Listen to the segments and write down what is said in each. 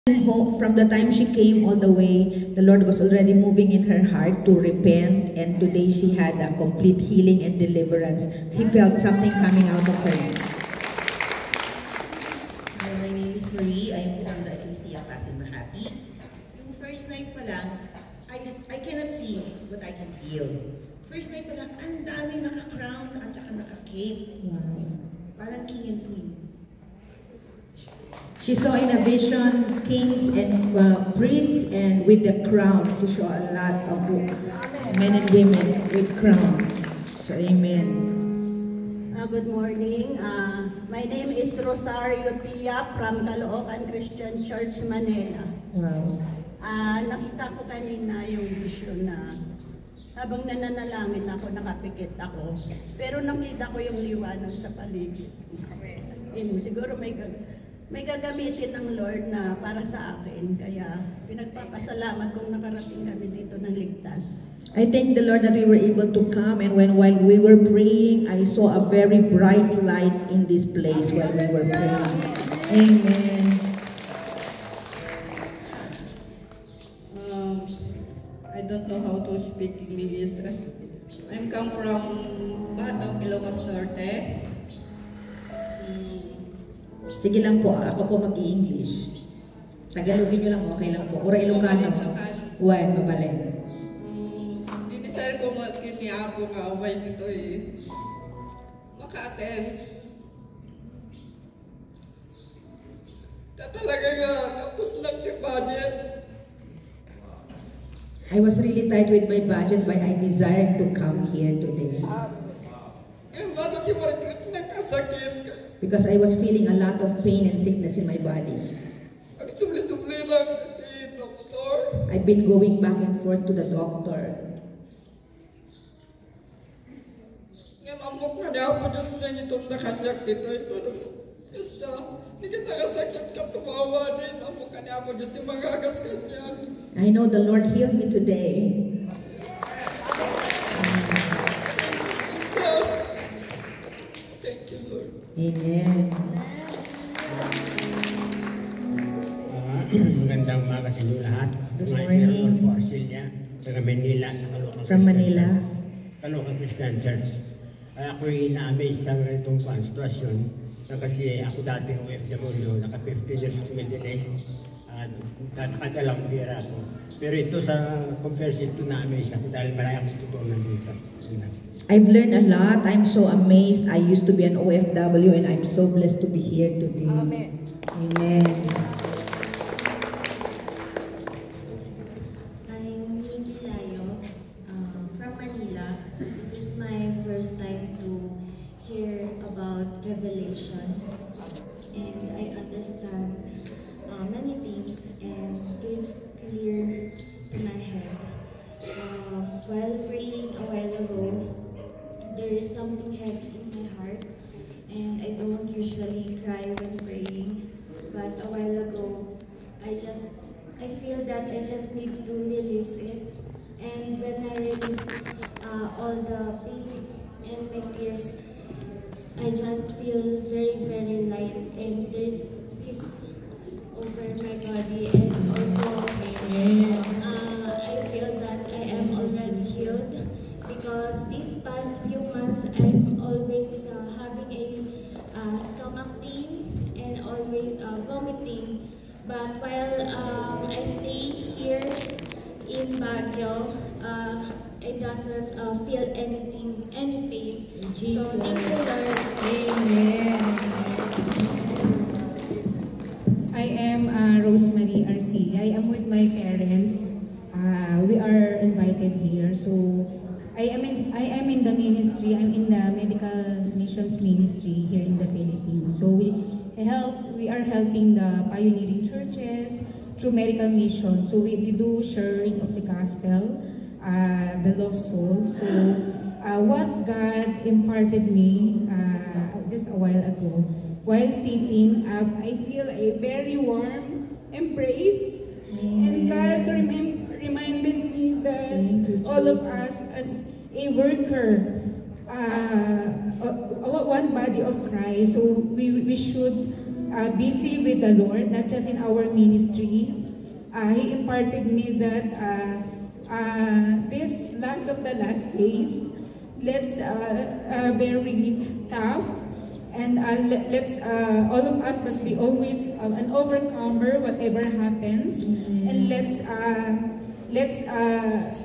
From the time she came all the way, the Lord was already moving in her heart to repent, and today she had a complete healing and deliverance. She felt something coming out of her. My name is Marie. I'm from the Ecclesia Pasig Makati. Yung first night pa lang, I cannot see, but I can feel. First night pa lang, ang dami naka-crown at saka naka-cape. Wow. Parang king and queen. She saw in a vision kings and priests and with the crowns. She saw a lot of men and women with crowns. So, amen. Good morning. My name is Rosario Pia from Caloocan Christian Church, Manila. Wow. Nakita ko kanina yung vision na habang nananalangin ako, nakapikit ako. Pero nakita ko yung liwanag sa paligid. Siguro may gagamitin ng Lord na para sa akin, kaya pinagpapasalamat kong nakarating kami dito ng ligtas. I thank the Lord that we were able to come, and while we were praying, I saw a very bright light in this place while we were praying. Amen. I don't know how to speak English. I'm come from Batok, Ilocos Norte. Sige lang po, ako po mag-i-English. Tagalogin nyo lang, okay lang po. Ura Ilocano. Uwan, mabalik. Dinisay ko kini ako nga umay dito maka-attend. Talaga nga, tapos lang yung budget. I was really tight with my budget, but I desired to come here today. Yung bakit yung marikit nagkasakit ka? Because I was feeling a lot of pain and sickness in my body. Ang subli-subli lang doktor. I've been going back and forth to the doctor. Ngayon, amok na niya ako Diyos na itong nakanyak dito. Diyos na, hindi kita kasakit ka tumawa din. Amok ka niya ako Diyos na magagas ka niya. I know the Lord healed me today. Thank you, Lord. Amen. Magandang umaga sa inyo lahat. Good morning. Po, Arcelia, taga Manila, sa Caloocan From Manila. Caloocan Christian Church. Ako'y na-amaze sa itong situasyon kasi ako dati ng OFW, naka 15 years sa Middle East, nakadalawang pera ako. Pero ito sa comparison ito na-amaze ako dahil marami akong tutunan dito. I've learned a lot. I'm so amazed. I used to be an OFW, and I'm so blessed to be here today. Amen. Amen. I'm Nikki Layo from Manila. This is my first time to hear about Revelation, and I understand many things and give clear to my head. While praying a while ago, there is something heavy in my heart, and I don't usually cry when praying, but a while ago, I feel that I just need to release it, and when I release all the pain and my tears, I just feel very, very light, and there's peace over my body, and also I feel that I am already healed, because these past few months I'm always having a stomach pain and always vomiting. But while I stay here in Baguio, I doesn't feel any pain. So thank you, Lord. Amen. I am Rosemary RC. I am with my parents. We are invited here. So I am in the ministry. I'm in the medical missions ministry here in the Philippines. So we are helping the pioneering churches through medical mission. So we do sharing of the gospel, the lost souls. So what God imparted me just a while ago, while sitting up, I feel a very warm embrace. And God reminded me that all of us as a worker, one body of Christ, so we should busy with the Lord, not just in our ministry. He imparted me that this last of the last days, let's very tough, and let's all of us must be always an overcomer whatever happens, and let's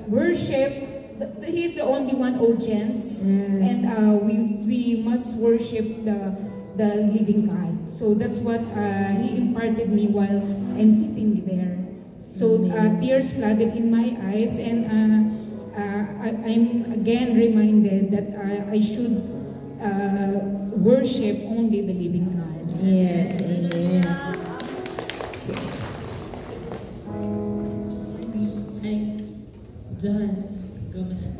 worship. He's the only one audience, and we must worship the living God. So that's what he imparted me while I'm sitting there. So tears flooded in my eyes, and I'm again reminded that I should worship only the living God. Yes, amen. Hi, John Gomez.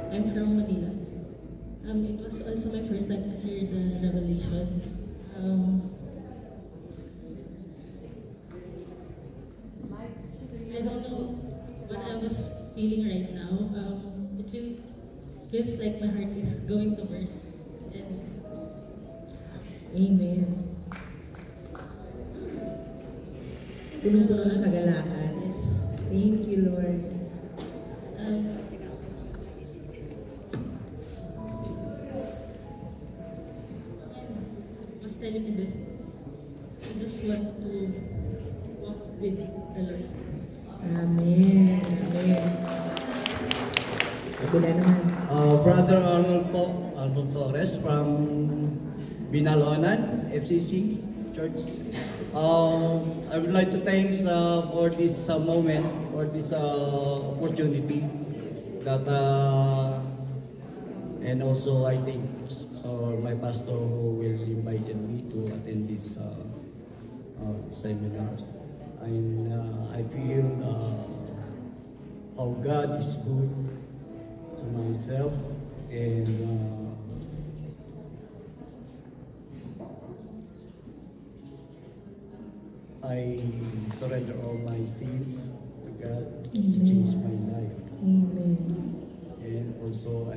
I'm from Manila. It was also my first time to hear the revelation. I don't know what I was feeling right now. It feels like my heart is going to burst. And Amen. Puno-puno ng kagalakan. yes. Thank you, Lord. Was telling me this. I just want to walk with the Lord. Amen. Amen. Kabila naman. Brother Arnold Torres from Binalonan, FCC Church. I would like to thank for this moment, for this opportunity that and also I think my pastor who will invited me to attend this seminar. And I feel how God is good to myself, and I surrender all my sins to God to change my life. Amen. And also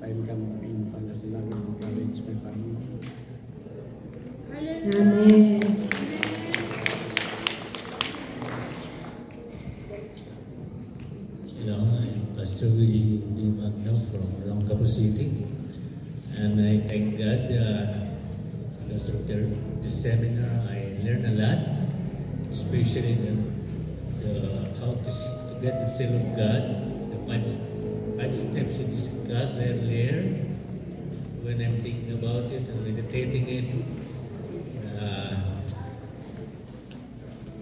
I'm coming in Pangasinan to encourage my family. Amen. Hello, I'm Pastor Willie D. Magno from Olongapo City, and I thank God because of this seminar I learned a lot, especially how to get the seal of God, the five steps we discussed earlier. When I'm thinking about it and meditating it,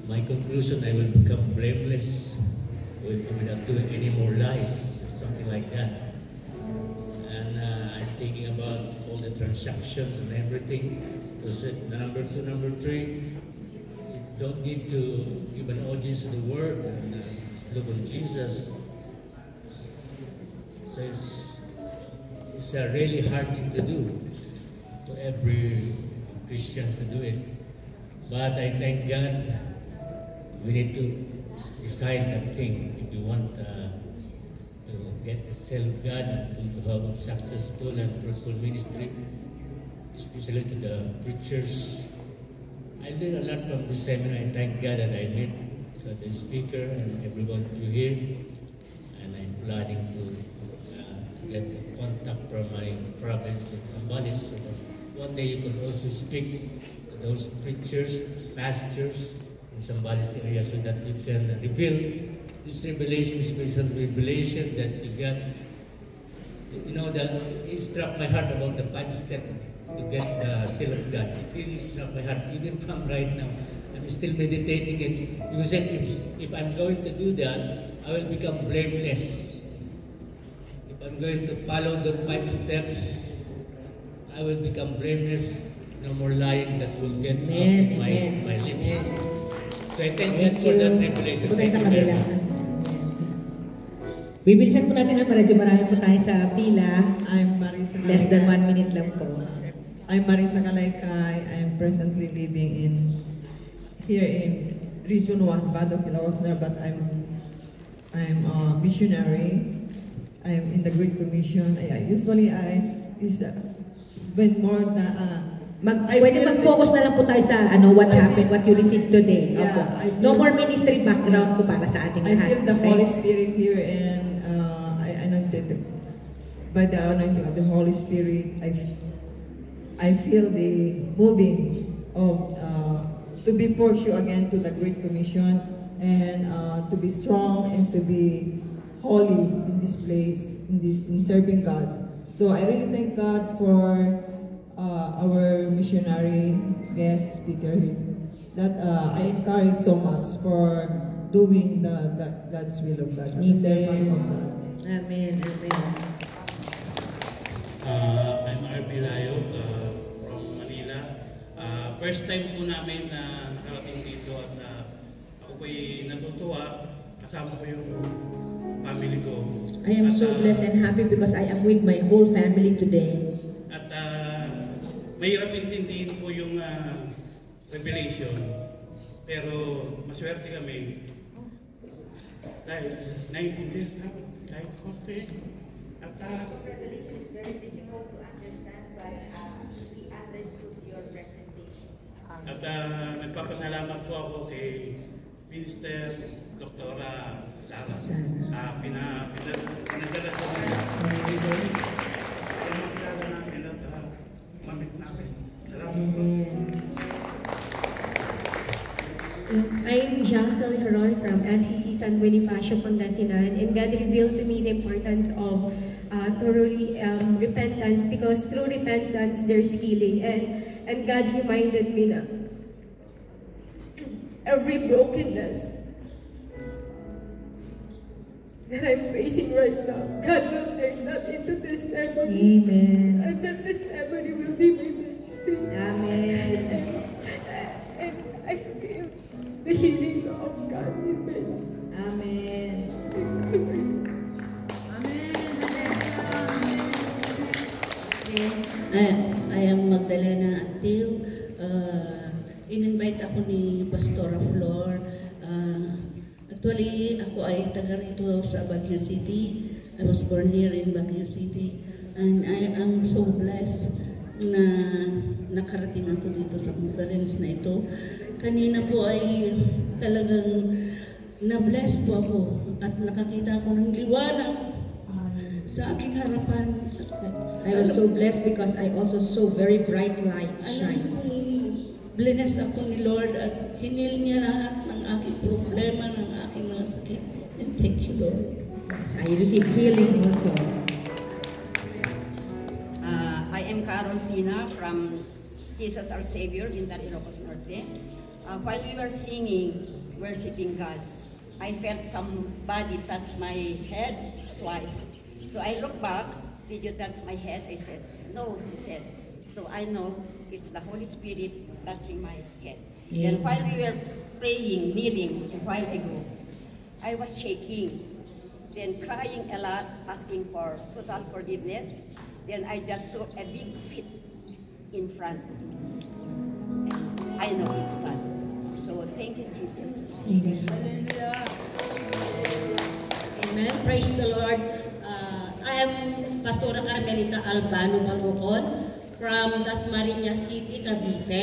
my conclusion, I will become blameless without doing any more lies, something like that. And I'm thinking about all the transactions and everything. Because number 2, number 3, you don't need to give an audience to the word and look on Jesus. So it's a really hard thing to do, to every Christian to do it. But I thank God we need to decide that thing if you want to get the seal of God and to have a successful and fruitful ministry, especially to the preachers. I learned a lot from this seminar. I thank God that I met the speaker and everyone to hear, and I'm planning to get the contact from my province in Zambales so that one day you can also speak to those preachers, pastors in Zambales area, so that you can reveal this revelation, special revelation that you got. You know, that it struck my heart about the 5 steps to get the seal of God. It really struck my heart, even from right now. I'm still meditating it. Because if I'm going to do that, I will become blameless. If I'm going to follow the 5 steps, I will become blameless. No more lying that will get out of my lips. So I thank God for that revelation. Thank you very much. Bibilisan po natin ang medyo marami po tayo sa pila. I'm Marisa Kalaykay. Less than 1 minute lang po. I'm Marisa Kalaykay. I'm presently living here in Region 1, Bado, Kilauosnar, but I'm a missionary. I'm in the Great Commission. Usually I spend more than Pwede mag-focus na lang po tayo sa what happened, what you received today. Yeah, no more ministry background po para sa ating lahat. I feel the Holy Spirit here, and I anointed by the anointing of the Holy Spirit. I feel the moving of to be pursued again to the Great Commission, and to be strong and to be holy in this place, in serving God. So I really thank God for our missionary guest speaker that I encourage so much for doing God's will of God as a servant of God. Amen. Amen. I'm R.B. Layog from Manila. First time po namin na nakarating dito at ako po'y natutuwa. Kasama ko yung family ko. I am so blessed and happy because I am with my whole family today. At mahirap intindihin po yung revelation, pero maswerte kami dahil naintindihan namin kahit konti. At nagpapasalamat po ako kay Minister Doktora Sara. Pinadala sa mga dito. Makilala namin at mamit namin. Salamat po. I'm Jaxel Heron from FCC San Bonifacio, Pangasinan, and God revealed to me the importance of thoroughly repentance, because through repentance there's healing, and God reminded me that every brokenness that I'm facing right now, God will turn that into testimony. Amen. And that testimony will be my ministry. Amen. And I feel the healing of God in me. Amen. I am Magdalena Antil. In-invite ako ni Pastora Flor. Actually, ako ay taga rito sa Baguio City. I was born here in Baguio City. And I am so blessed na nakarating ako dito sa conference na ito. Kanina po ay talagang na-bless po ako at nakakita ako ng liwanag sa aking harapan. I was so blessed because I also saw very bright light shine. Blessed ako ni Lord at hinil niya lahat ng aking problema, ng aking mga sakit. And thank you, Lord. I received healing also. I am Carol Sina from Jesus Our Savior in Ilocos Norte. While we were singing, worshiping God, I felt somebody touch my head twice. So I looked back. Did you touch my head? I said, no, she said. So I know it's the Holy Spirit touching my head. Yeah. And while we were praying, kneeling a while ago, I was shaking, then crying a lot, asking for total forgiveness. Then I just saw a big feet in front. I know it's God. So thank you, Jesus. Amen. Amen. Praise the Lord. I am Pastora Carmelita Albano Malukon from Dasmariñas City, Cavite.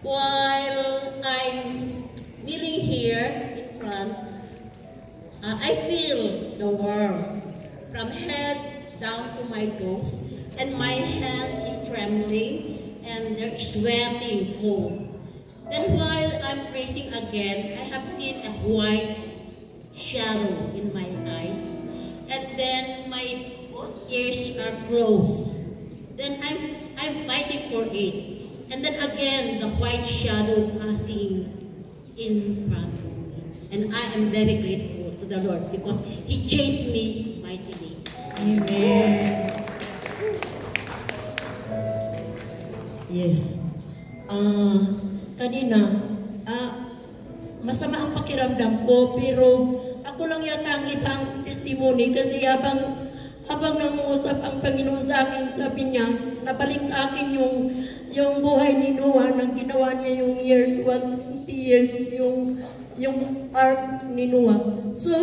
While I'm kneeling here in front, I feel the world from head down to my toes, and my hands is trembling and they're sweating cold. Then while I'm praising again, I have seen a white shadow in my eyes, and then my ears are closed. Then I'm fighting for it, and then again the white shadow passing in front of me, and I am very grateful to the Lord because He chased me mightily. Amen. Yes. Kanina, masama ang pakiramdam ko, pero ako lang yata ang itang testimony kasi habang nangungusap ang Panginoon sa akin, sabi niya, nabalik sa akin yung buhay ni Noah, nang ginawa niya yung years, 150 years, yung ark ni Noah. So,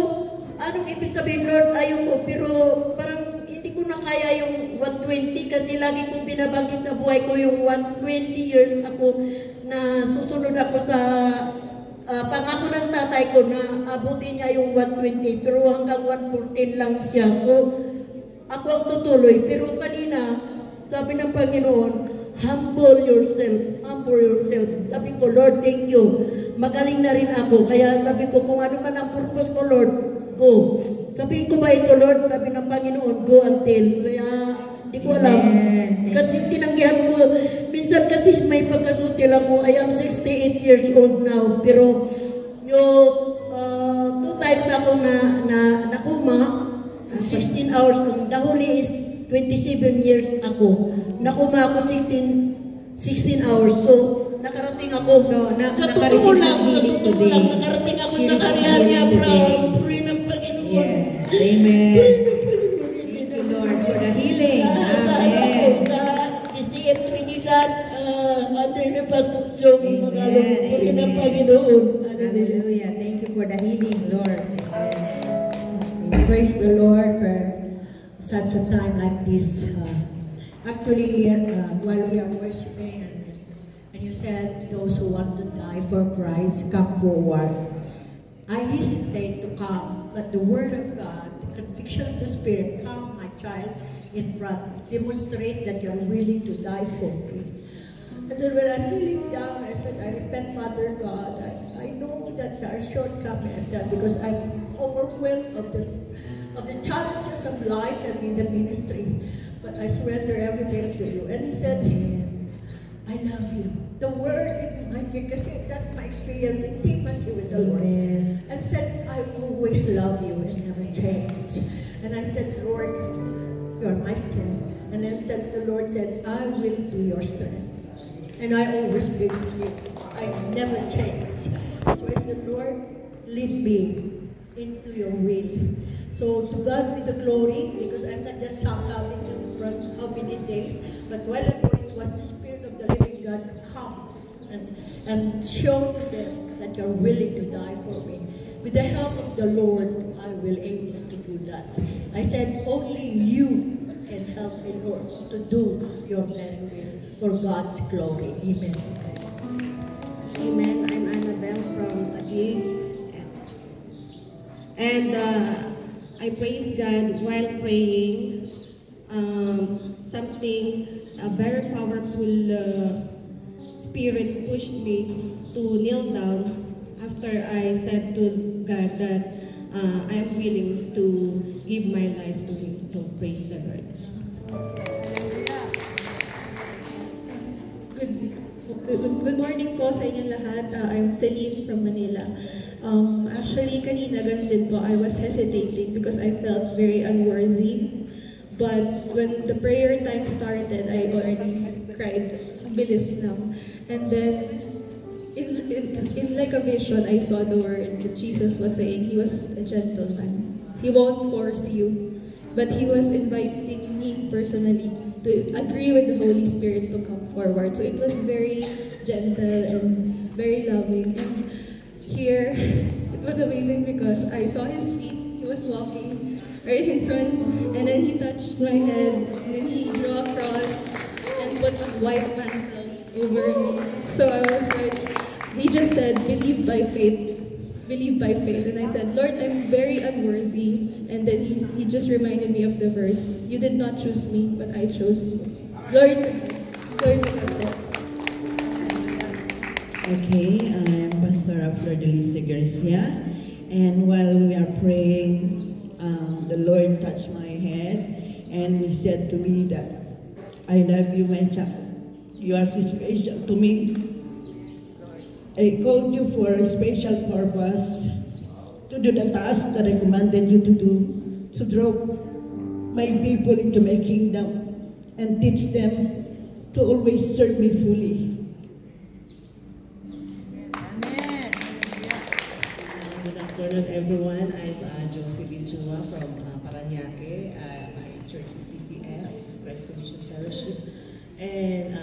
anong ibig sabihin, Lord, ayoko, pero parang hindi ko na kaya yung 120 kasi lagi kong binabanggit sa buhay ko yung 120 years ako na susunod ako sa pangako ng tatay ko na abutin niya yung 120 pero hanggang 114 lang siya. So, ako ang tutuloy. Pero kanina, sabi ng Panginoon, humble yourself, humble yourself. Sabi ko, Lord, thank you. Magaling na rin ako. Kaya sabi ko, kung ano man ang purpose mo, Lord, go. Sabi ko ba ito, Lord? Sabi ng Panginoon, go until. Kaya, hindi ko alam. Kasi tinanggihan ko. Minsan kasi may pagkasutil ako. I am 68 years old now. Pero, yung 2 times ako nakuma, 16 hours lang. The huli is 27 years ako. Nakuma ako 16 hours. So, nakarating ako. Sa totoo lang, nakarating ako na karya from pray ng Panginoon. Yes. Amen. Thank you, Lord, for the healing. Amen. Si CM Trinidad, under the pagkuksong pagkalumpuri ng Panginoon. Hallelujah. Thank you for the healing, Lord. Praise the Lord for such a time like this. Actually, while we are worshiping, and you said those who want to die for Christ, come forward. I hesitate to come, but the Word of God, the conviction of the Spirit, come, my child, in front. Demonstrate that you're willing to die for me. And then when I'm feeling down, I said, I repent, Father God. I know that there are shortcomings because I'm overwhelmed of the challenges of life and in the ministry. But I surrender everything to you. And he said, I love you. The word reminded me, because that's my experience, intimacy with the Lord. And said, I always love you and never change. And I said, Lord, you're my strength. And then the Lord said, I will be your strength. And I always be with you. I never change. So as the Lord lead me into your will. So to God be the glory, because I'm not just shouting in front how many days, but while ago it was the Spirit of the living God come and show to them that you're willing to die for me. With the help of the Lord, I will able to do that. I said, only you can help me, Lord, to do your very will for God's glory. Amen. Amen. I'm Annabelle from Taguig. And I praise God while praying. A very powerful spirit pushed me to kneel down after I said to God that I am willing to give my life to Him. So praise the Lord. Good morning po sa inyong lahat. I'm Celine from Manila. Actually, kanina ganun din po, I was hesitating because I felt very unworthy. But when the prayer time started, I already cried. Bilis lang. And then, in like a vision, I saw the word that Jesus was saying. He was a gentleman. He won't force you. But He was inviting me personally to agree with the Holy Spirit to come forward. So it was very gentle and very loving. And here, it was amazing because I saw His feet. He was walking right in front, and then He touched my head, and then He drew a cross and put a white mantle over me. So I was like, He just said, believe by faith. Believe by faith. And I said, Lord, I'm very unworthy. And then he just reminded me of the verse, you did not choose me, but I chose you. Glory to God. Okay, I'm Pastor Flor de Lisa Garcia. And while we are praying, the Lord touched my head and He said to me that, I love you, my child. You are so special to me. I called you for a special purpose, to do the task that I commanded you to do, to draw my people into my kingdom and teach them to always serve me fully. Amen. Good afternoon, everyone. I'm Josie Binchua from Paranaque. My church is CCF, Christ Commission Fellowship. And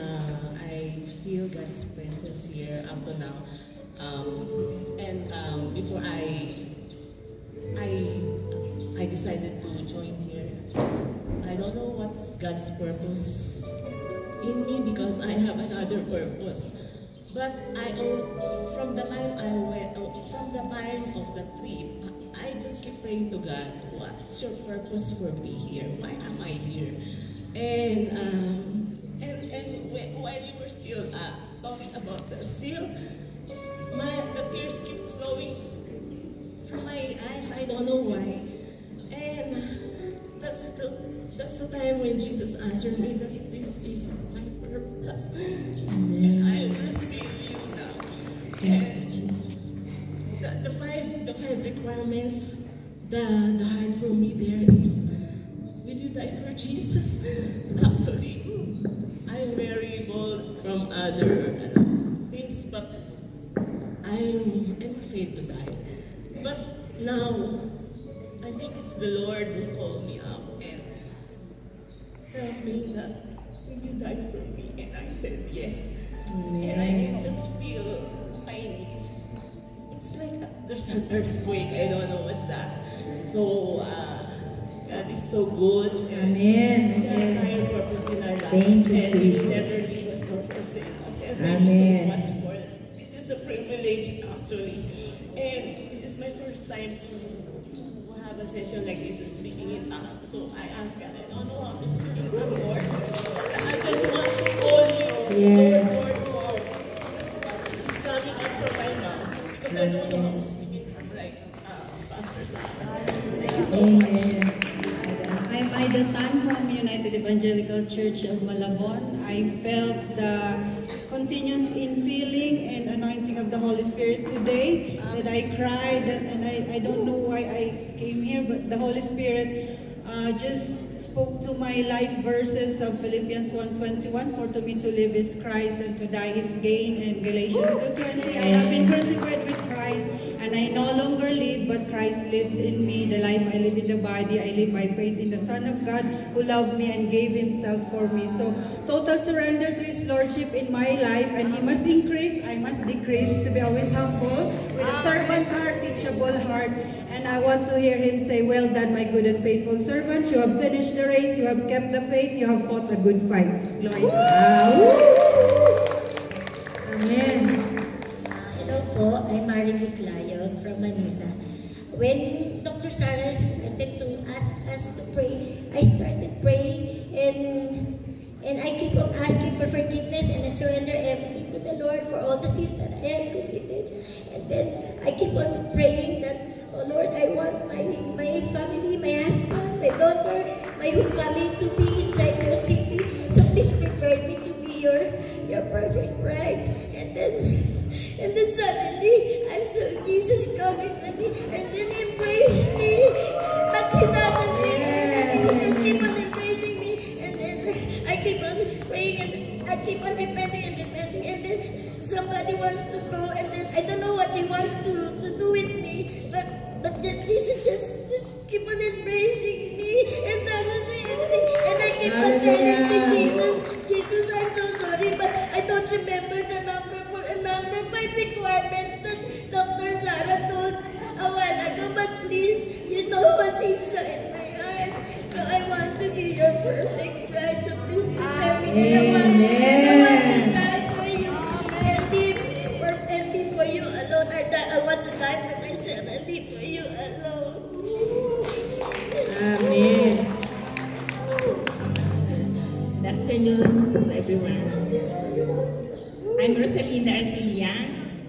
I feel God's presence here up to now. Before I decided to join here, I I don't know what's God's purpose in me because I have another purpose. But from the time of the trip, I just keep praying to God, what's your purpose for me here? Why am I here? And while we were still talking about the seal, the tears keep flowing from my eyes. I don't know why. And that's the time when Jesus answered me, this is my purpose. And I will see you now. And the five requirements, the hard for me there is, will you die for Jesus? Actually, I'm very bold from other things, but I'm afraid to die. But now, I think it's the Lord who called me up and tells me that, will you die for me? And I said yes. And I can just feel my knees. It's like there's an earthquake. I don't know what's that. So, God is so good. Amen. He has higher purpose in our life. Thank you, and He Jesus. never leave us nor forsake us. And Amen. thank you so much for it. This is a privilege, actually. And this is my first time to have a session like this, speaking in tongues. So I asked God, I don't know how to speak in tongues, Lord. I just want to call you, Lord. It's coming up from my mouth. Because I don't know how to speak in tongues like Pastor Sarah. Thank you so much. I'm Ida Tan from United Evangelical Church of Malabon. I felt the continuous infilling and anointing of the Holy Spirit today, that I cried, and I don't know why I came here, but the Holy Spirit just spoke to my life verses of Philippians 1:21, for to me to live is Christ and to die is gain, and Galatians 2:20, I have been crucified with Christ, and I no longer live, but Christ lives in me. The life I live in the body, I live by faith in the Son of God who loved me and gave himself for me. So total surrender to his lordship in my life, and he must increase, I must decrease, to be always humble, with a servant heart, teachable heart. And I want to hear him say, well done, my good and faithful servant. You have finished the race, you have kept the faith, you have fought a good fight. Glory to God. Amen. Hello po, I'm Marie Clayo from Manila. When Dr. Sarah started to ask us to pray, I started praying, and I keep on asking for forgiveness, and I surrender everything to the Lord for all the sins that I have committed. And then I keep on praying that, oh Lord, I want my family, my husband, my daughter, my whole family to be inside your city. So please prepare me to be your perfect bride. And then suddenly I saw Jesus coming to me, and then he embraced me. But he doesn't say anything, he just keep on embracing me. And then I keep on praying, and I keep on repenting, and then somebody wants to go, and then I don't know what he wants to do with me, but then Jesus just keep on embracing me and doesn't say anything. And I keep on telling Jesus, I'm so sorry, but I don't remember the number 5 requirements that Dr. Sarah told a while ago, but please, you know what's inside my heart. So I want to be your perfect bride, so please prepare me. I want to die for you and live for you alone. I want to die for myself and live for you alone. Amen. Good afternoon, everyone. I'm Rosalinda Arcilla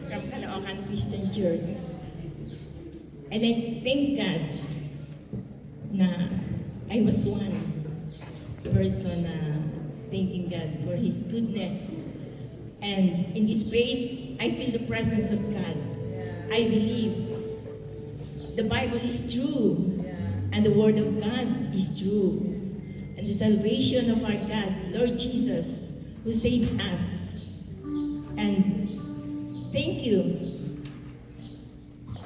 from Caloocan Christian Church. And I thank God na I was one person thanking God for His goodness. And in this place, I feel the presence of God. I believe the Bible is true, and the Word of God is true. And the salvation of our God, Lord Jesus, who saves us. And thank you,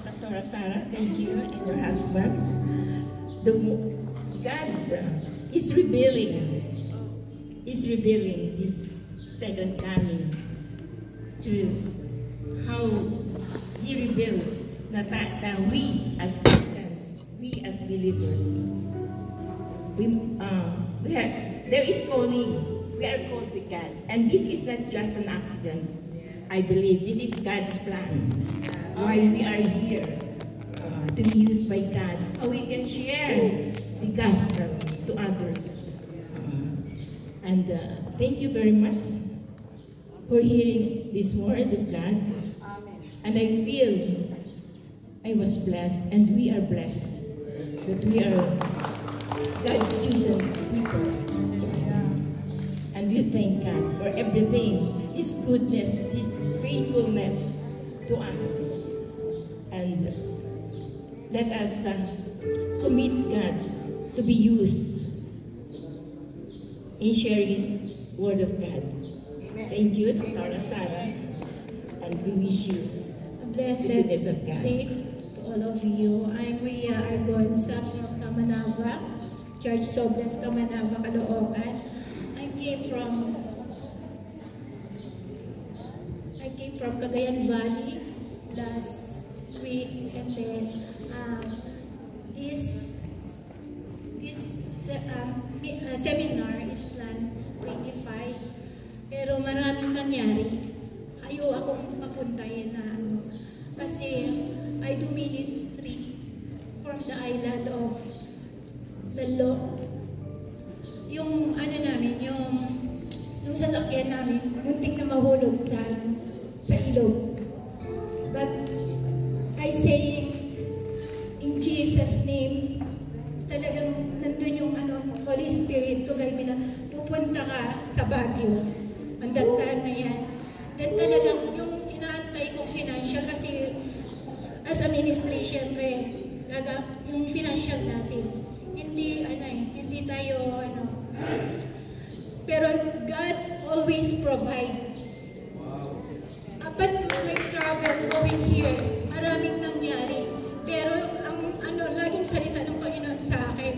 Dr. Sarah, thank you, and your husband. God is revealing His second coming to how He revealed that we as Christians, we as believers, there is calling. We are called to God. And this is not just an accident. I believe this is God's plan. Why we are here, to be used by God. How we can share the gospel to others. And thank you very much for hearing this word of God. Amen. And I feel I was blessed, and we are blessed that we are God's chosen people. And we thank God for everything, His goodness, His faithfulness to us. And let us commit God to be used in sharing His word of God. Amen. Thank you, Dr. Sarah, and we wish you a blessed goodness of God. Day to all of you. I'm Rhea Argonza from Kamanava, Church Sobres, Kamanava, Caloocan. I came from Cagayan Valley last week, and then this seminar is planned 25, pero maraming nangyari. Ayaw akong mapuntahin na kasi I do ministry from the island of Lalo. Yung namin, yung sasakyan namin, muntik na mahulog sa ilog. But I say in Jesus' name, talagang nandun yung Holy Spirit to guide me na pupunta ka sa Baguio. Ang dagtan na yan. Then talagang yung inaantay kong financial kasi as a ministry, syempre, yung financial natin. Hindi tayo pero God always provide. But my travel going here, maraming nangyari. Pero ang laging salita ng Panginoon sa akin,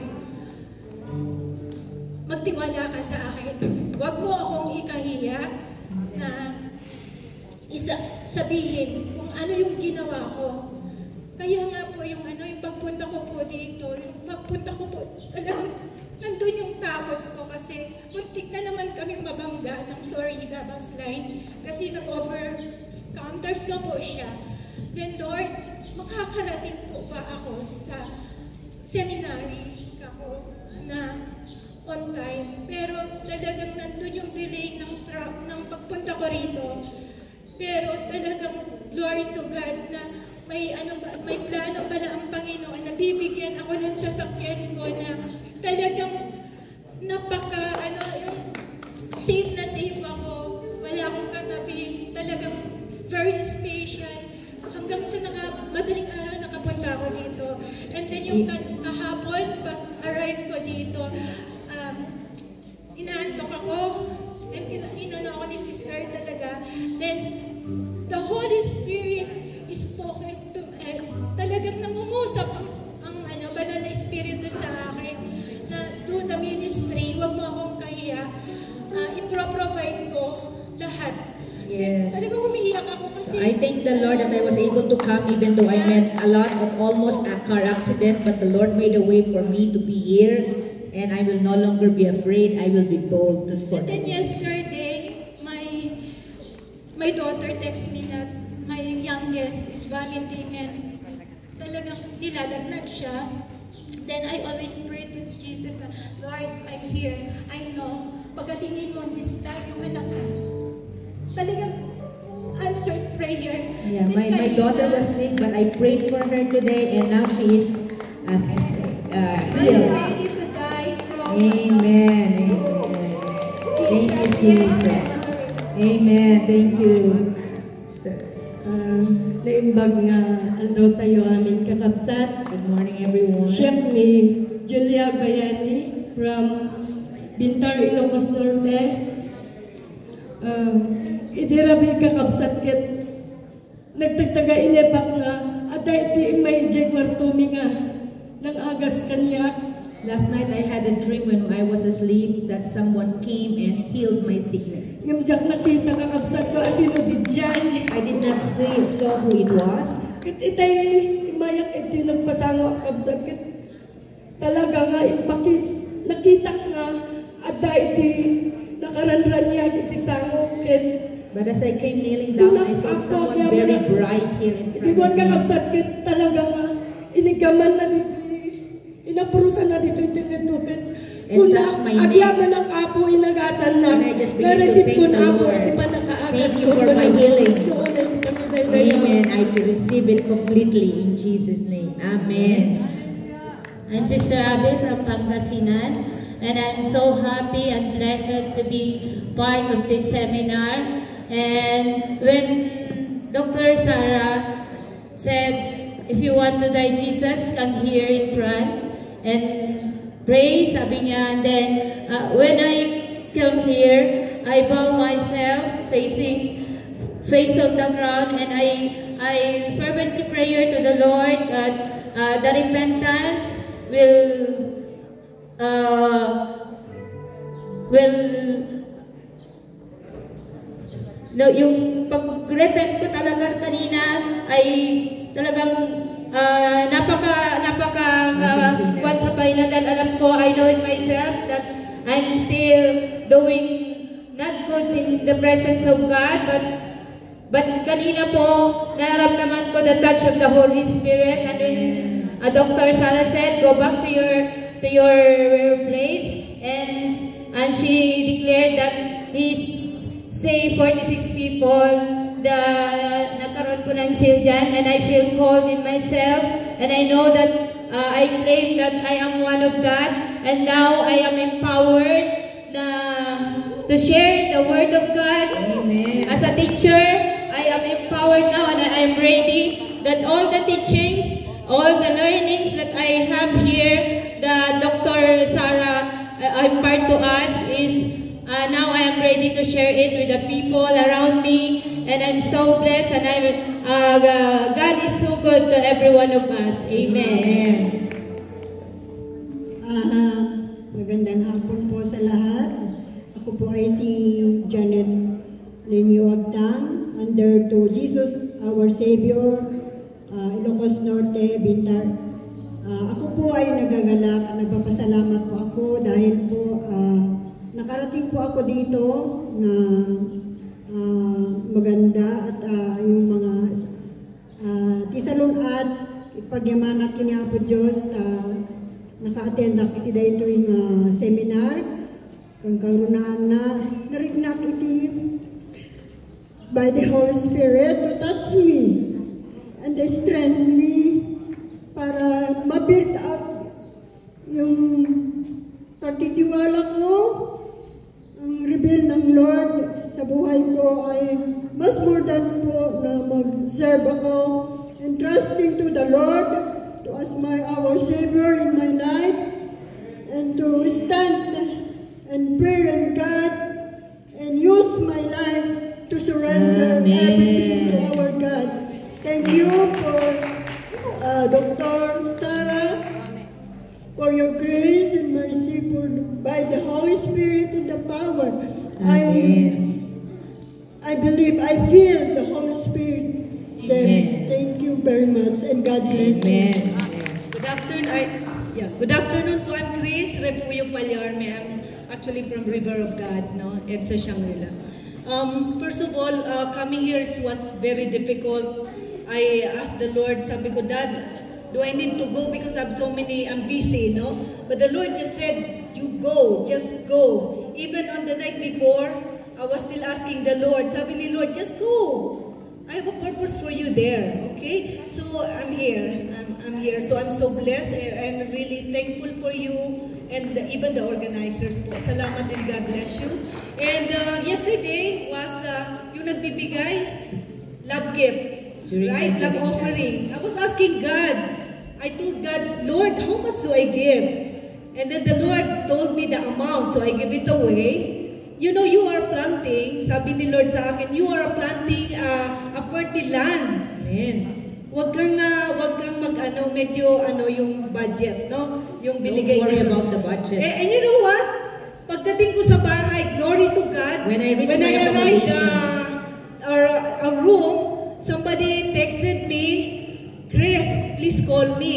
magtiwala ka sa akin. Huwag mo akong ikahiya na sabihin kung ano yung ginawa ko. Kaya nga po yung pagpunta ko po dito, talagang nandun yung takot ko kasi muntik na naman kaming mabangga ng Florida bus line kasi counterflow po siya. Then Lord, makakarating po ba ako sa seminary ako na on time? Pero talagang nandun yung delay ng pagpunta ko rito. Pero talagang glory to God na may plano pala ang Panginoon na bibigyan ako ng sasakyan ko na talagang yung safe na safe ako. Wala akong katabi. Talagang very special. Hanggang sa madaling araw nakapunta ako dito. And then yung kahapon, pag-arrive ko dito, inaantok ako. Then inano ako ni sister talaga. Then the Holy Spirit is spoken to me. Talagang nangungusap ang banal na Espiritu sa akin na do the ministry, huwag mo akong kahiya. Ipro-provide ko lahat. Yes. Talagang umiiyak ako kasi I thank the Lord that I was able to come even though I met a lot of almost a car accident, but the Lord made a way for me to be here, and I will no longer be afraid. I will be bold for and then yesterday, my daughter texted me that my youngest is vomiting and talagang nilalagnat siya. Then I always pray to Jesus na, Lord, I'm here. I know, pagalingin mo this time yung anak ko. Talagang answered prayer. Yeah, my daughter was sick, but I prayed for her today, and now she is healed. Ready to die from Amen. Thank you, Jesus. Amen. Thank you. Naimbag nga aldaw tayo aming kakapsat. Good morning, everyone. Chef ni Julia Bayani from Bintar, Ilocos Norte. Idirabi kakapsat ket nagtagtaga inepak nga at iti may kwartumi nga nang agas kanya. Last night I had a dream when I was asleep that someone came and healed my sickness. Ngamjak nakita kakapsat ko asino di dyan. I did not saw who it was. Ket itay imayak iti nagpasango kakapsat ket talaga nga ipakit nakita nga ada iti nakaranran niya iti sangok ken but as I came kneeling down, I saw someone very bright here in front of me. Di kakabsat ket talaga nga inigaman na dito, inapurusan na dito iti netupit. And touch my neck. Agyaman ang apo inagasan na. And I just begin to thank the Lord. Thank you for my healing. Amen. I can receive it completely in Jesus' name. Amen. I'm Sister Abe from Pangasinan, and I'm so happy and blessed to be part of this seminar. And when Dr. Sarah said, if you want to die Jesus, come here in front and pray, sabi niya. And then when I come here, I bow myself face on the ground, and I fervently pray to the Lord that the repentance yung pag-repent ko talaga kanina ay talagang sabay na dahil alam ko, I know in myself that I'm still doing not good in the presence of God, but kanina po nararamdaman ko the touch of the Holy Spirit, and when Dr. Sarah said, go back to your place, and she declared that he's say 46 people na nagkaroon po ng seal dyan, and I feel called in myself, and I know that I claim that I am one of that, and now I am empowered to share the Word of God. Amen. As a teacher, I am empowered now, and I am ready that all the teachings, all the learnings that I have here, the Dr. Sarah impart to us is now I am ready to share it with the people around me, and I'm so blessed, and God is so good to every one of us. Amen. Magandang hapon po sa lahat. Ako po ay si Janet Lenyo Agtan, under to Jesus Our Savior, Ilocos Norte, Bintar. Ako po ay nagagalak at nagpapasalamat po ako dahil po nakarating po ako dito na maganda at yung mga tisalong at ipagyamanak kini po Diyos naka-attend ako iti dahito yung seminar kung karunaan na narignak iti by the Holy Spirit to touch me and they strengthen me para ma-build up yung pagtitiwala ko. Ang reveal ng Lord sa buhay ko ay mas more than po na mag-serve ako and trusting to the Lord to as our Savior in my life and to stand and pray in God and use my life to surrender everything to our God. Thank you for Dr. Sarah for your grace and mercy by the Holy Spirit and the power. I believe, I feel the Holy Spirit there. Thank you very much and God bless you. Good afternoon po. I'm Chris Refuyo Palyarme. I'm actually from River of God, no? It's a Shangri-La. First of all, coming here was very difficult. I asked the Lord, sabi ko, Dad, do I need to go because I have so many, I'm busy, no? But the Lord just said, you go, just go. Even on the night before, I was still asking the Lord, sabi ni Lord, just go. I have a purpose for you there, okay? So I'm here, I'm here. So I'm so blessed. I'm really thankful for you and even the organizers po. Salamat and God bless you. And yesterday was yung nagbibigay, love gift. Right? Love offering. I was asking God. I told God, Lord, how much do I give? And then the Lord told me the amount, so I give it away. You know, you are planting, sabi ni Lord sa akin, you are planting a fertile land. Amen. Wag kang mag-ano, medyo yung budget, no? Yung binigay. Don't worry about the budget. And you know what? Pagdating ko sa bahay, glory to God. When I reach my arrived a room, somebody texted me, Chris, please call me.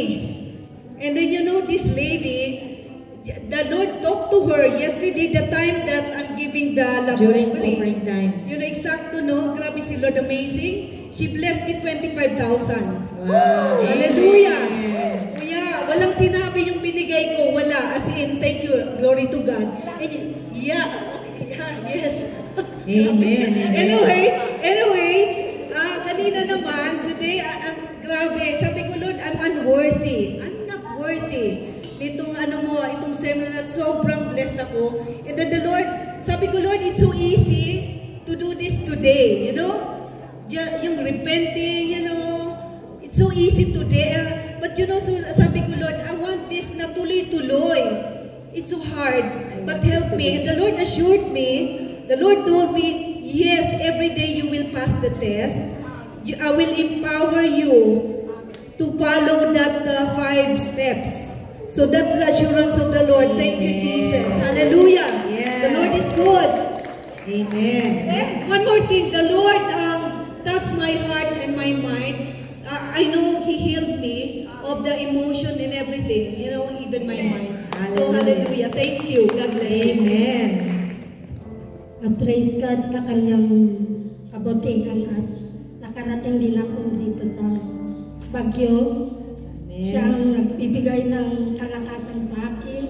And then you know this lady, the Lord talked to her yesterday, the time that I'm giving the love during offering. offering time. You know, exacto, no? Grabe si Lord, amazing. She blessed me 25,000. Wow. Hallelujah. Yeah, walang sinabi yung binigay ko. Wala. As in, thank you. Glory to God. And, yes. Amen. Anyway, kanina naman, today, grabe, sabi ko, Lord, I'm unworthy. I'm not worthy. Itong seminar na sobrang blessed ako. And then the Lord, sabi ko, Lord, it's so easy to do this today, you know? Yung repenting, you know, it's so easy today. But you know, so sabi ko, Lord, I want this na tuloy-tuloy. It's so hard, but help me. And the Lord assured me, the Lord told me, yes, every day you will pass the test. I will empower you to follow that 5 steps. So that's the assurance of the Lord. Thank you, Jesus. Hallelujah. Yeah. The Lord is good. Amen. And one more thing, the Lord touched my heart and my mind. I know He healed me of the emotion and everything, you know, even my mind. So hallelujah. Thank you. God bless you. Amen. Praise God sa kanyang kabutihan at nakarating din ako dito sa Baguio. Siya ang nagbibigay ng kalakasan sa akin.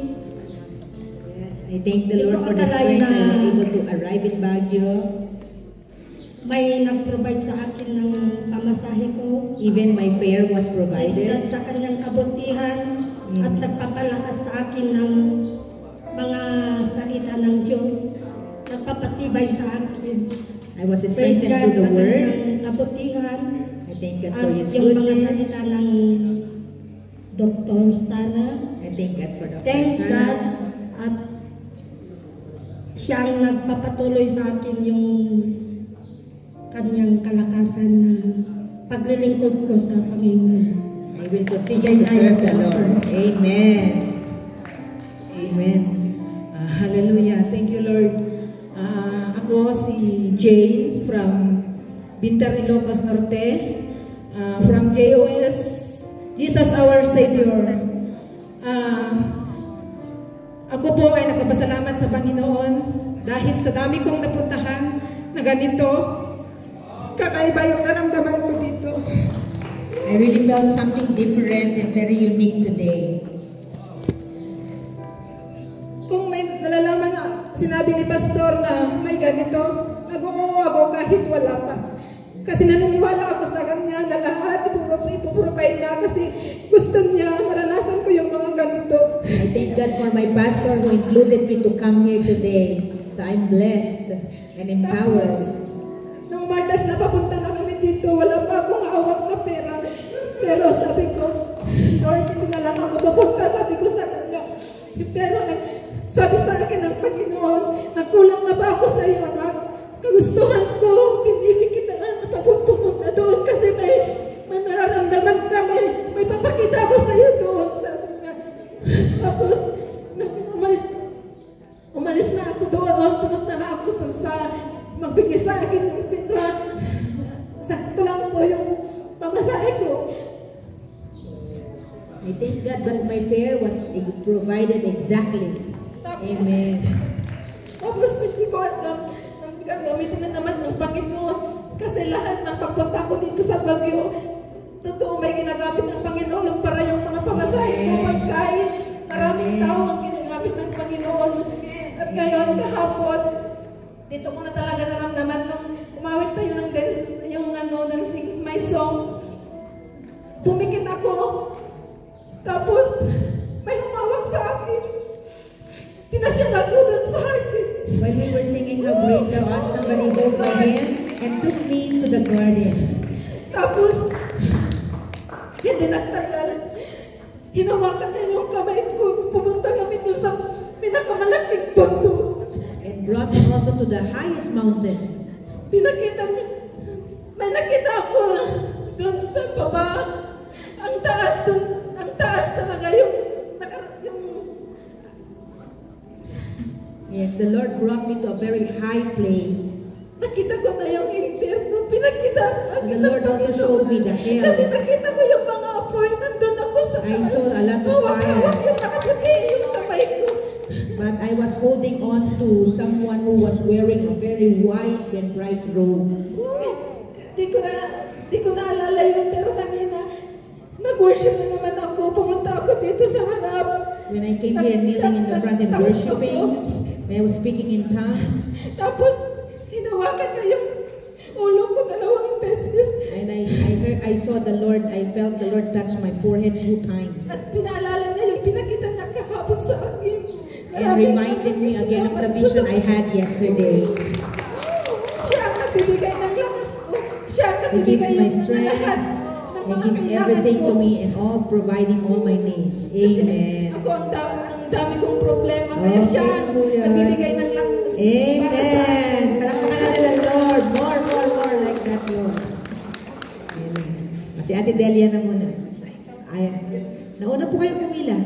Yes, I thank the Lord for the strength I was able to arrive in Baguio. May nag-provide sa akin ng pamasahe ko. Even my fare was provided. Sa kanyang kabutihan at nagpapalakas sa akin ng mga salita ng Diyos. Nagpapatibay sa akin. I was strengthened through the Word. Kabutihan. I thank God for His goodness. At yung mga goodness. salita ng Dr. Sara. I thank God for Dr. Thanks Sara. God. At siyang nagpapatuloy sa akin yung kanyang kalakasan na paglilingkod ko sa Panginoon. I will continue to serve the Lord. Amen. Amen. Hallelujah. Thank you, Lord. Ako si Jane from Bintar, Ilocos Norte, from JOS, Jesus Our Savior. Ako po ay nagpapasalamat sa Panginoon dahil sa dami kong napuntahan na ganito, kakaiba yung naramdaman ko dito. I really felt something different and very unique today. Kung may nalalaman na sinabi ni Pastor na may ganito, nag-oo ako kahit wala pa. Kasi naniniwala ako sa kanya na lahat ipuprovide na kasi gusto niya, maranasan ko yung mga ganito. I thank God for my pastor who included me to come here today. So I'm blessed and empowered. Nung Martes na papunta na kami dito, wala pa akong hawak na pera. Pero sabi ko, Lord, hindi na lang ako papunta. Sabi ko sa kanya, pero sabi sa akin ng Panginoon, nagkulang na ba ako sa iyo, anak? Kagustuhan ko, pinili kita na pupunta doon kasi may nararamdaman ka, may papakita ako sa iyo doon. Sabi nga, tapos, umalis na ako doon, pumunta na ako doon sa magbigay sa akin ng pera. Sakto lang po yung pamasahe ko. I thank God that my fare was provided exactly. Amen. Tapos hindi ko alam, gagamitin na naman ng Panginoon kasi lahat ng pagpunta ko dito sa Baguio, totoo may ginagamit ng Panginoon para yung mga pamasahe ko, pagkain, maraming tao ang ginagamit ng Panginoon. At ngayon, kahapon, dito ko na talaga naramdaman nung umawit tayo ng dance, yung ng Sings My Song. Tumikit ako, tapos may humawak sa akin. Pinasyan ako dun sa heartbeat. While we were singing How Great Thou Art, somebody hold my hand and took me to the garden. Tapos, hindi nagtagal. Hinawakan niya yung kamay ko. Pumunta kami dun sa pinakamalaking bundok. And brought me also to the highest mountain. Pinakita niya. May nakita ako dun sa baba. Ang taas dun. Ang taas talaga yung Yes, the Lord brought me to a very high place. Nakita ko na yung impyerno. Pinakita sa akin. The Lord also showed me the hell. Kasi nakita ko yung mga apoy. Nandun ako sa taas. I saw a lot of fire. Hawak-hawak yung nakaputi yung kamay ko. Nag-worship na naman ako. Pumunta ako dito sa harap. When I came here kneeling in the front and worshiping, when I was speaking in tongues. Tapos, hinawakan na yung ulo ko 2 beses. And I saw the Lord, I felt the Lord touch my forehead 2 times. At pinaalala niya yung pinakita na kahapon sa akin. And reminded me again of the vision I had yesterday. Siya ang nagbibigay ng lakas ko. Siya ang He gives nagbibigay my ng strength. lahat. He gives everything to me and all providing all my needs. Amen. Ako ang dami kong problema. Kaya siya nagbibigay ng lakas. Amen. Palakpakan natin ang Lord. More like that, Lord. Amen. Si Ate Delia na muna. Nauna po kayong pumila.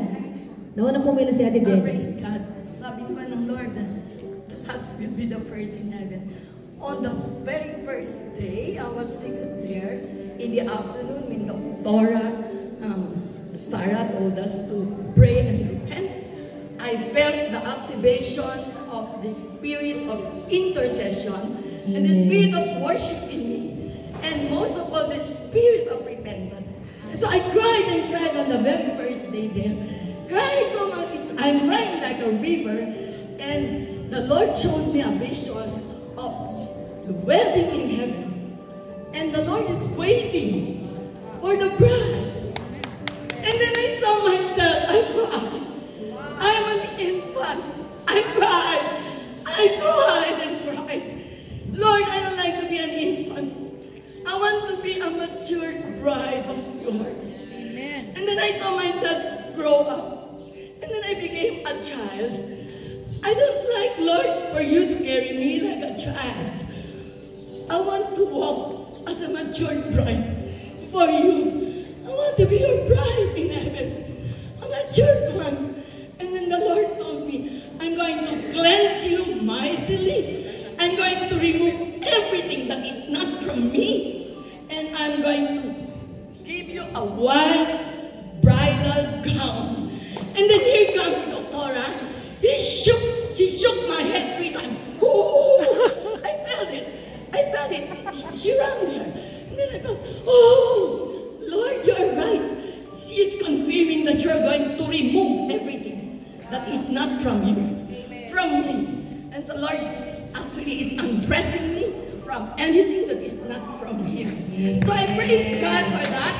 Nauna pumila si Ate Delia. Praise God. Sabi naman ng Lord, us will be the first in heaven. On the very first day, I was seated there in the afternoon when Dr. Sarah told us to pray and repent. I felt the activation of the spirit of intercession and the spirit of worship in me. And most of all, the spirit of repentance. And so I cried and cried on the very first day there. Cried so much, I'm crying like a river. And the Lord showed me a vision of the wedding in heaven. And the Lord is waiting for the bride. And then I saw myself, I cried. I'm an infant. I cried. I cried and cried. Lord, I don't like to be an infant. I want to be a mature bride of yours. Amen. And then I saw myself grow up. And then I became a child. I don't like, Lord, for you to carry me like a child. I want to walk as a mature bride for you. I want to be your bride in heaven. A mature one. And then the Lord told me, I'm going to cleanse you mightily. I'm going to remove everything that is not from me. And I'm going to give you a white bridal gown. And then here comes Doctora. She shook my head 3 times. Oh, I felt it. I felt it. She ran there. And then I thought, oh, Lord, you're right. She is confirming that you're going to remove everything that is not from you, from me. And so Lord actually is undressing me from anything that is not from Him. So I praise God for that.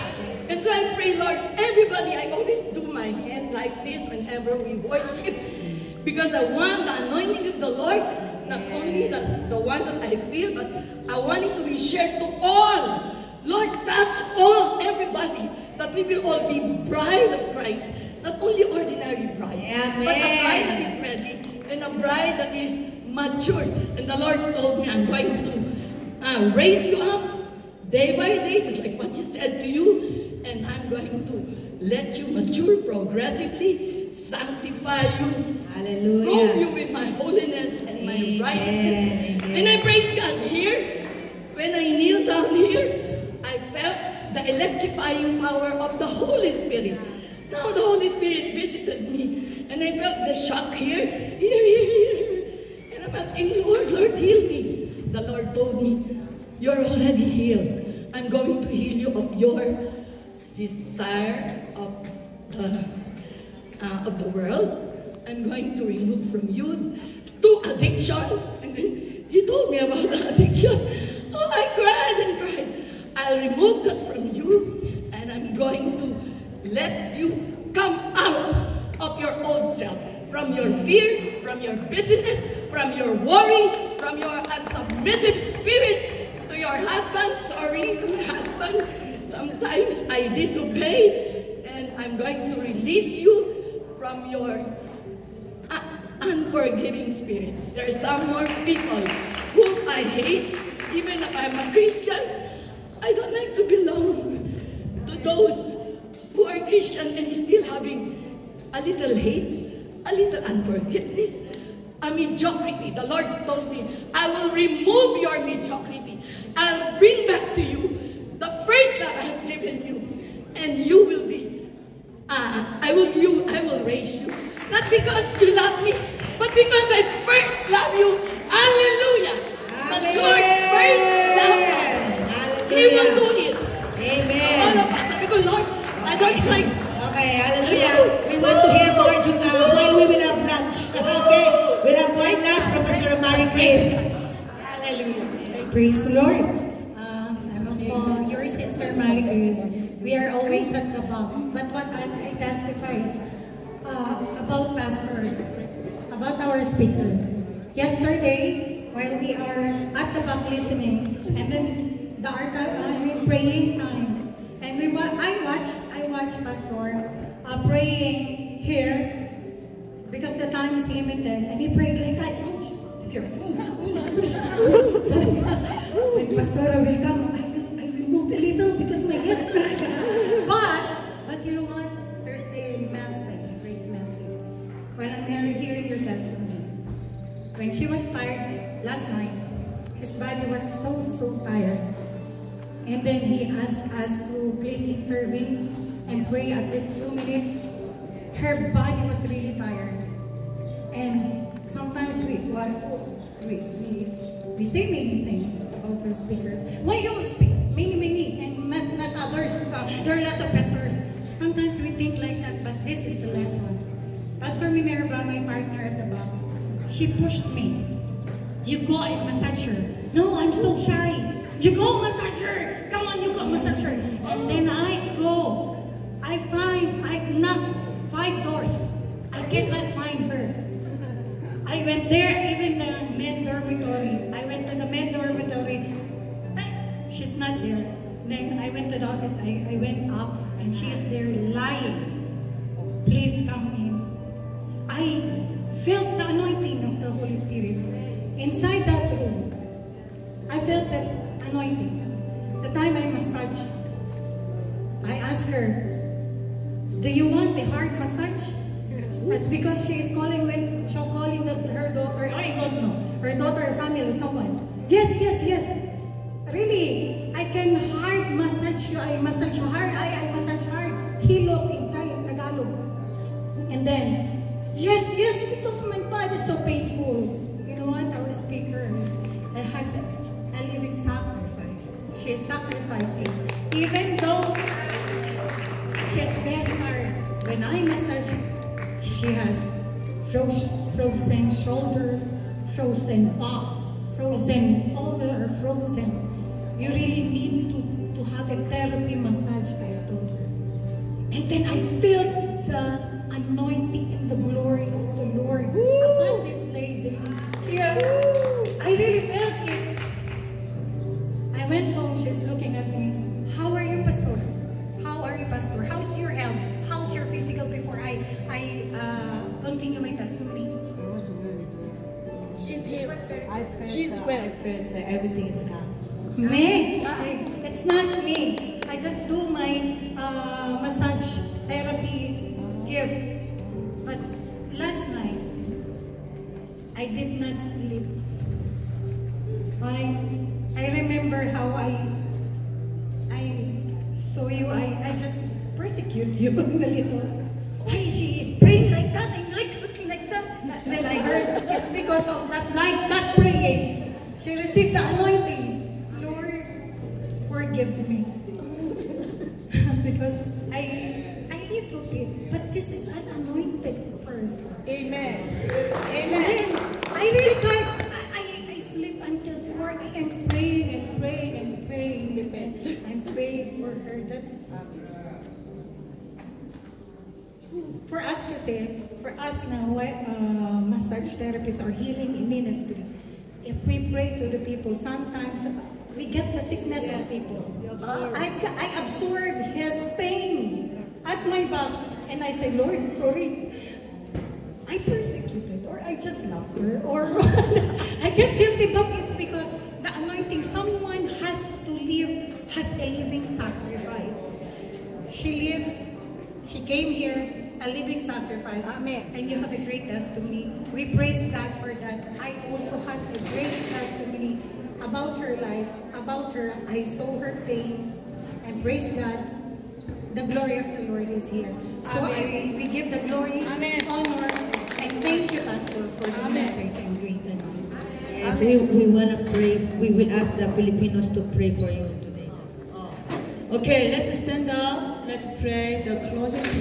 And so I pray, Lord, everybody, I always do my hand like this whenever we worship. Because I want the anointing of the Lord, not only the one that I feel, but I want it to be shared to all. Lord, touch all, everybody, that we will all be bride of Christ. Not only ordinary bride, but a bride that is ready, and a bride that is matured. And the Lord told me, I'm going to raise you up day by day, just like what He said to you, and I'm going to let you mature progressively, sanctify you, robe you with my holiness and my righteousness. And I praise God here. When I kneel down here, I felt the electrifying power of the Holy Spirit. Now the Holy Spirit visited me, and I felt the shock here. And I'm asking, Lord, heal me. The Lord told me, you're already healed. I'm going to heal you of your desire of the world. I'm going to remove from you 2 addiction. And then He told me about the addiction. Oh, I cried and cried. I'll remove that from you, and I'm going to let you come out of your old self, from your fear, from your bitterness, from your worry, from your unsubmissive spirit to your husband. Sorry, to my husband. Sometimes I disobey, and I'm going to release you from your unforgiving spirit. There are some more people whom I hate, even if I'm a Christian. I don't like to belong to those who are Christian and still having a little hate, a little unforgiveness, a mediocrity. The Lord told me, I will remove your mediocrity. I'll bring back to you the first love I have given you, and you will be, I will raise you. Not because you love me, but because I first love you. Hallelujah. The Lord first loved us. He will do it. Amen. All of us. Sabi ko, Lord, I don't Okay, hallelujah. We want to hear more while we will have lunch. Okay, we'll have one last from Pastor Mary Grace. Hallelujah. Praise the Lord. I'm also your sister Mary Grace. We are always at the back. But what I testify is about Pastor, about our speaker. Yesterday, while we are at the back listening, and then the praying time, and I watch Pastor praying here because the time is limited, and he prayed like that. When Pastor will come, I will move a little because my head. But you know what? There's a message, great message. While I'm hearing your testimony, when she was tired last night, his body was so tired. And then he asked us to please intervene and pray at least 2 minutes. Her body was really tired. And sometimes we say many things about our speakers. Why you speak? Many, and not others. There are lots of pastors. Sometimes we think like that, but this is the last one. Pastor Minerva, my partner at the back, she pushed me. You go and massage her. No, I'm so shy. You go massage her. Come on, you go massage her. And then I go. I knock 5 doors. I cannot find her. I went there, even the men dormitory. I went to the men dormitory. She's not there. Then I went to the office. I went up, and she is there lying. Please come in. I felt the anointing of the Holy Spirit. Inside that room, I felt that anointing. The time I massage, I asked her, do you want a heart massage? That's because she is calling her daughter, I don't know, her daughter, her family, someone. Yes. Really, I can heart massage you. I massage your heart. I massage heart. Hilot in Tagalog. And then, yes, because my body is so painful. You know what? Our speaker has a living sacrifice. She is sacrificing. Even though she's very hard, when I massage, she has frozen shoulder, frozen back, frozen shoulder, or frozen. You really need to have a therapy massage, guys. And then I felt the anointing and the glory of the Lord upon this lady. Yeah. I really felt it. I went home, she's looking at me. How are you, Pastor? How are you, Pastor? How's your health? How's your physical before I continue my testimony? She's here. She's well. I felt that everything is calm. Me? It's not me. I just do my massage therapy gift. But last night, I did not sleep. I remember how I saw you. I just persecute you a little. Why she is praying like that and like that? Then I heard it's because of that night not praying. She received the anointing. Lord, forgive me. Because I little bit, but this is an anointed person. Amen. Amen. I really can't. I sleep until 4 a.m. praying and praying and praying. I'm praying for her that for us now, massage therapists are healing in ministry. If we pray to the people, sometimes we get the sickness of people. I absorb his pain at my back, and I say, Lord, sorry, I persecuted, or I just loved her, or I get guilty, but it's because the anointing, someone has to live, has a living sacrifice. She came here, a living sacrifice. Amen. And you have a great testimony. We praise God for that. I also has a great testimony about her life, about her. I saw her pain, and praise God. The glory of the Lord is here. So we give the glory, honor, and thank you, Pastor, for the message and great anointing. Yes, we want to pray. We will ask the Filipinos to pray for you today. Okay, let's stand up. Let's pray the closing prayer.